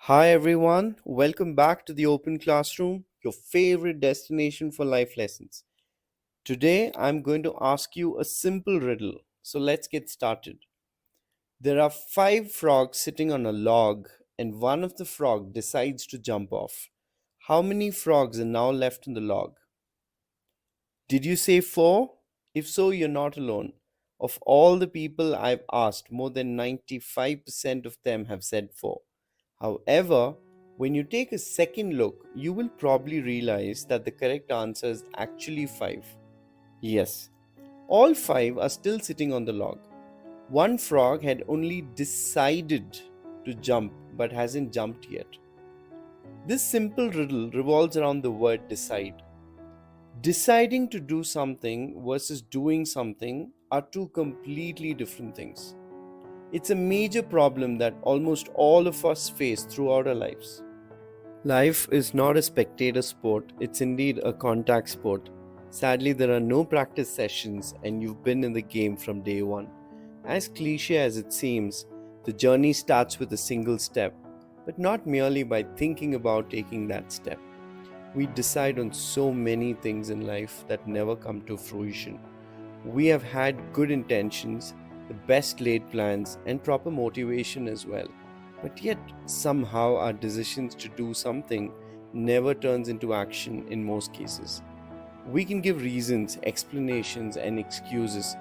Hi everyone, welcome back to the Open Classroom, your favorite destination for life lessons. Today I'm going to ask you a simple riddle. So let's get started. There are five frogs sitting on a log, and one of the frog decides to jump off. How many frogs are now left in the log? Did you say four? If so, you're not alone. Of all the people I've asked, more than 95% of them have said four. However, when you take a second look, you will probably realize that the correct answer is actually 5. Yes, all 5 are still sitting on the log. One frog had only decided to jump but hasn't jumped yet. This simple riddle revolves around the word decide. Deciding to do something versus doing something are two completely different things. It's a major problem that almost all of us face throughout our lives. Life is not a spectator sport, it's indeed a contact sport. Sadly, there are no practice sessions, and you've been in the game from day one. As cliche as it seems, the journey starts with a single step, but not merely by thinking about taking that step. We decide on so many things in life that never come to fruition. We have had good intentions, the best laid plans, and proper motivation as well. But yet, somehow, our decisions to do something never turns into action in most cases. We can give reasons, explanations, and excuses,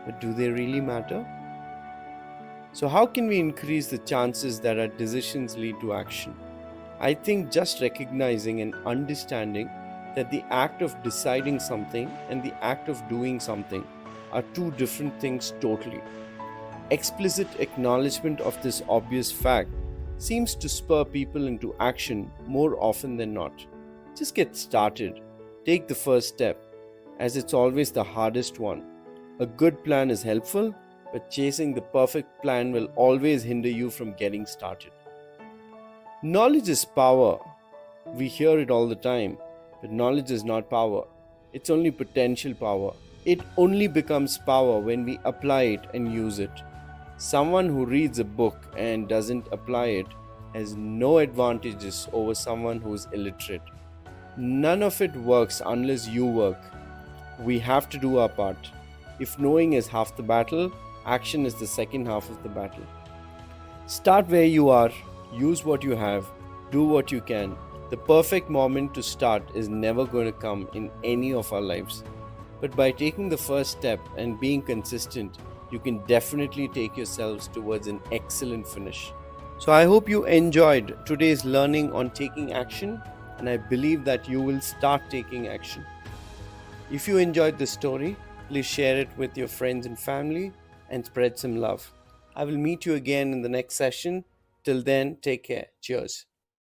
but do they really matter? So, how can we increase the chances that our decisions lead to action? I think just recognizing and understanding that the act of deciding something and the act of doing something are two different things totally. Explicit acknowledgement of this obvious fact seems to spur people into action more often than not. Just get started. Take the first step, as it's always the hardest one. A good plan is helpful, but chasing the perfect plan will always hinder you from getting started. Knowledge is power. We hear it all the time, but knowledge is not power. It's only potential power. It only becomes power when we apply it and use it. Someone who reads a book and doesn't apply it has no advantages over someone who's illiterate. None of it works unless you work. We have to do our part. If knowing is half the battle, action is the second half of the battle. Start where you are, use what you have, do what you can. The perfect moment to start is never going to come in any of our lives. But by taking the first step and being consistent, you can definitely take yourselves towards an excellent finish. So I hope you enjoyed today's learning on taking action, and I believe that you will start taking action. If you enjoyed this story, please share it with your friends and family and spread some love. I will meet you again in the next session. Till then, take care. Cheers.